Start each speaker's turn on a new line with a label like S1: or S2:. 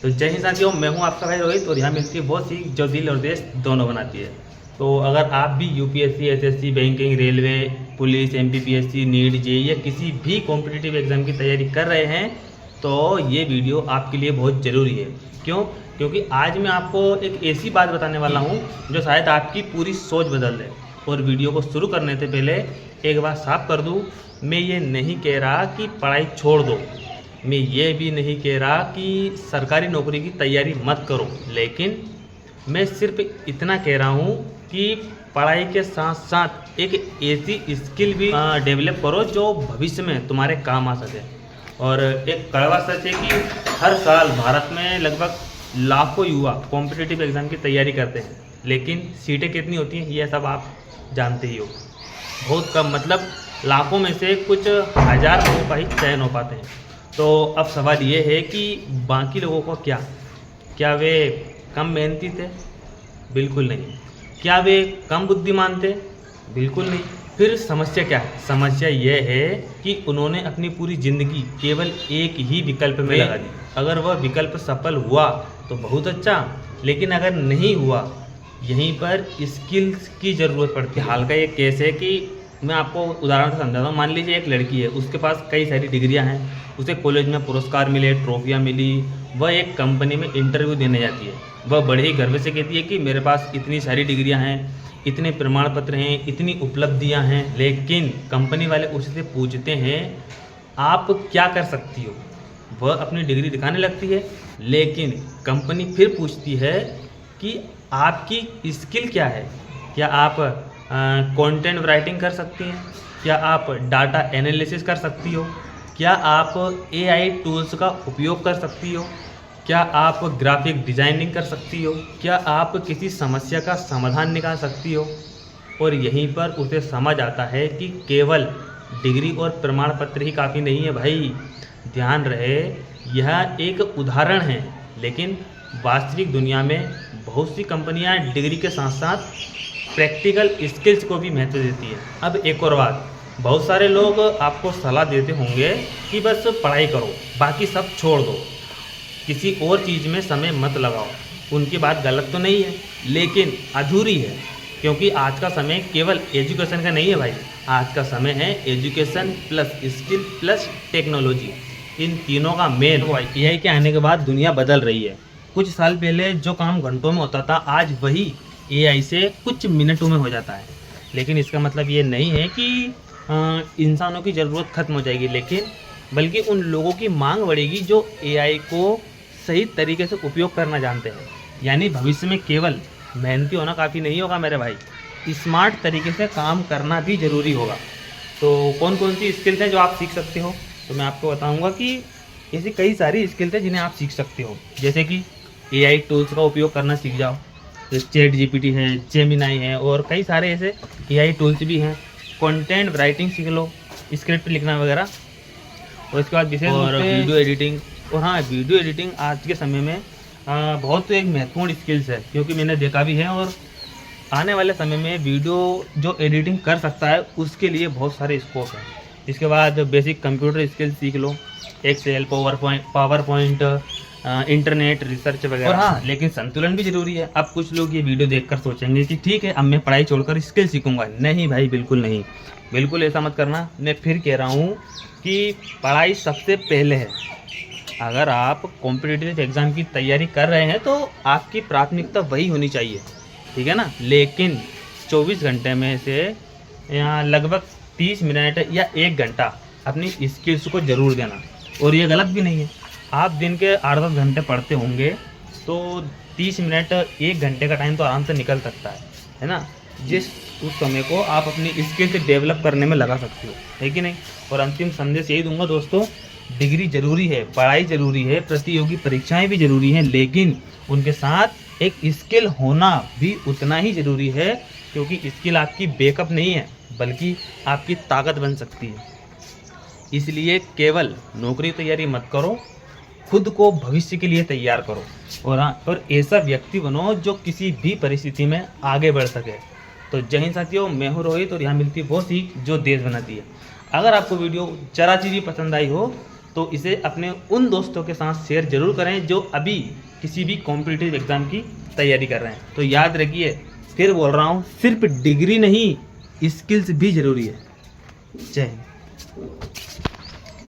S1: तो जय हिंद साथियों, मैं हूं आपका भाई रोहित और यहाँ मिलती है वो सीख जो दिल और देश दोनों बनाती है। तो अगर आप भी UPSC, SSC, banking, railway, police, MPPSC, NEET, JEE या किसी भी कॉम्पिटिटिव एग्जाम की तैयारी कर रहे हैं तो ये वीडियो आपके लिए बहुत ज़रूरी है। क्यों? क्योंकि आज मैं आपको एक ऐसी बात बताने वाला हूँ जो शायद आपकी पूरी सोच बदल दे। और वीडियो को शुरू करने से पहले एक बात साफ कर दूँ, मैं ये नहीं कह रहा कि पढ़ाई छोड़ दो, मैं ये भी नहीं कह रहा कि सरकारी नौकरी की तैयारी मत करो, लेकिन मैं सिर्फ इतना कह रहा हूँ कि पढ़ाई के साथ साथ एक ऐसी स्किल भी डेवलप करो जो भविष्य में तुम्हारे काम आ सके। और एक कड़वा सच है कि हर साल भारत में लगभग लाखों युवा कॉम्पिटिटिव एग्ज़ाम की तैयारी करते हैं, लेकिन सीटें कितनी होती हैं ये सब आप जानते ही हो। बहुत कम, मतलब लाखों में से कुछ हज़ार लोगों का ही चयन हो पाते हैं। तो अब सवाल ये है कि बाकी लोगों को क्या वे कम मेहनती थे? बिल्कुल नहीं। क्या वे कम बुद्धिमान थे? बिल्कुल नहीं। फिर समस्या क्या है? समस्या यह है कि उन्होंने अपनी पूरी ज़िंदगी केवल एक ही विकल्प में लगा दी। अगर वह विकल्प सफल हुआ तो बहुत अच्छा, लेकिन अगर नहीं हुआ, यहीं पर स्किल्स की ज़रूरत पड़ती है। हाल का एक केस है कि मैं आपको उदाहरण से समझाता हूँ। मान लीजिए एक लड़की है, उसके पास कई सारी डिग्रियां हैं, उसे कॉलेज में पुरस्कार मिले, ट्रॉफियाँ मिली, वह एक कंपनी में इंटरव्यू देने जाती है। वह बड़े ही गर्व से कहती है कि मेरे पास इतनी सारी डिग्रियां हैं, इतने प्रमाण पत्र हैं, इतनी उपलब्धियां हैं। लेकिन कंपनी वाले उससे पूछते हैं आप क्या कर सकती हो? वह अपनी डिग्री दिखाने लगती है, लेकिन कंपनी फिर पूछती है कि आपकी स्किल क्या है? क्या आप कंटेंट राइटिंग कर सकती हैं? क्या आप डाटा एनालिसिस कर सकती हो? क्या आप एआई टूल्स का उपयोग कर सकती हो? क्या आप ग्राफिक डिज़ाइनिंग कर सकती हो? क्या आप किसी समस्या का समाधान निकाल सकती हो? और यहीं पर उसे समझ आता है कि केवल डिग्री और प्रमाण पत्र ही काफ़ी नहीं है भाई। ध्यान रहे, यह एक उदाहरण है, लेकिन वास्तविक दुनिया में बहुत सी कंपनियां डिग्री के साथ साथ प्रैक्टिकल स्किल्स को भी महत्व देती है। अब एक और बात, बहुत सारे लोग आपको सलाह देते होंगे कि बस पढ़ाई करो, बाकी सब छोड़ दो, किसी और चीज़ में समय मत लगाओ। उनकी बात गलत तो नहीं है, लेकिन अधूरी है, क्योंकि आज का समय केवल एजुकेशन का नहीं है भाई। आज का समय है education plus skill plus technology, इन तीनों का मेल। एआई के आने के बाद दुनिया बदल रही है। कुछ साल पहले जो काम घंटों में होता था, आज वही एआई से कुछ मिनटों में हो जाता है। लेकिन इसका मतलब ये नहीं है कि इंसानों की ज़रूरत खत्म हो जाएगी, लेकिन बल्कि उन लोगों की मांग बढ़ेगी जो एआई को सही तरीके से उपयोग करना जानते हैं। यानी भविष्य में केवल मेहनती होना काफ़ी नहीं होगा मेरे भाई, स्मार्ट तरीके से काम करना भी ज़रूरी होगा। तो कौन कौन सी स्किल्स हैं जो आप सीख सकते हो? तो मैं आपको बताऊँगा कि ऐसी कई सारी स्किल्स हैं जिन्हें आप सीख सकते हो। जैसे कि एआई टूल्स का उपयोग करना सीख जाओ, चैट जीपीटी है, जेमिनाई है, और कई सारे ऐसे एआई टूल्स भी हैं। कंटेंट राइटिंग सीख लो, स्क्रिप्ट लिखना वगैरह। और इसके बाद विशेष और वीडियो एडिटिंग। और हाँ, वीडियो एडिटिंग आज के समय में बहुत एक महत्वपूर्ण स्किल्स है, क्योंकि मैंने देखा भी है। और आने वाले समय में वीडियो जो एडिटिंग कर सकता है उसके लिए बहुत सारे स्कोप हैं। इसके बाद बेसिक कंप्यूटर स्किल्स सीख लो, Excel, PowerPoint, internet research वगैरह। और हाँ, लेकिन संतुलन भी जरूरी है। अब कुछ लोग ये वीडियो देखकर सोचेंगे कि ठीक है, अब मैं पढ़ाई छोड़कर स्किल सीखूंगा। नहीं भाई, बिल्कुल नहीं, बिल्कुल ऐसा मत करना। मैं फिर कह रहा हूँ कि पढ़ाई सबसे पहले है। अगर आप कॉम्पिटिटिव एग्ज़ाम की तैयारी कर रहे हैं तो आपकी प्राथमिकता वही होनी चाहिए, ठीक है ना। लेकिन 24 घंटे में से यहाँ लगभग 30 मिनट या 1 घंटा अपनी स्किल्स को ज़रूर देना। और ये गलत भी नहीं है। आप दिन के 8-10 घंटे पढ़ते होंगे तो 30 मिनट 1 घंटे का टाइम तो आराम से निकल सकता है ना। उस समय को आप अपनी स्किल से डेवलप करने में लगा सकते हो, है कि नहीं। और अंतिम संदेश यही दूंगा दोस्तों, डिग्री ज़रूरी है, पढ़ाई ज़रूरी है, प्रतियोगी परीक्षाएं भी ज़रूरी हैं, लेकिन उनके साथ एक स्किल होना भी उतना ही ज़रूरी है, क्योंकि स्किल आपकी बैकअप नहीं है बल्कि आपकी ताकत बन सकती है। इसलिए केवल नौकरी तैयारी मत करो, खुद को भविष्य के लिए तैयार करो। और ऐसा व्यक्ति बनो जो किसी भी परिस्थिति में आगे बढ़ सके। तो जय हिंद साथियों, मैं हूँ रोहित और यहाँ मिलती है वो सीख जो देश बनाती है। अगर आपको वीडियो जरा सी भी पसंद आई हो तो इसे अपने उन दोस्तों के साथ शेयर जरूर करें जो अभी किसी भी कॉम्पिटिटिव एग्ज़ाम की तैयारी कर रहे हैं। तो याद रखिए, फिर बोल रहा हूँ, सिर्फ डिग्री नहीं, स्किल्स भी ज़रूरी है। जय हिंद।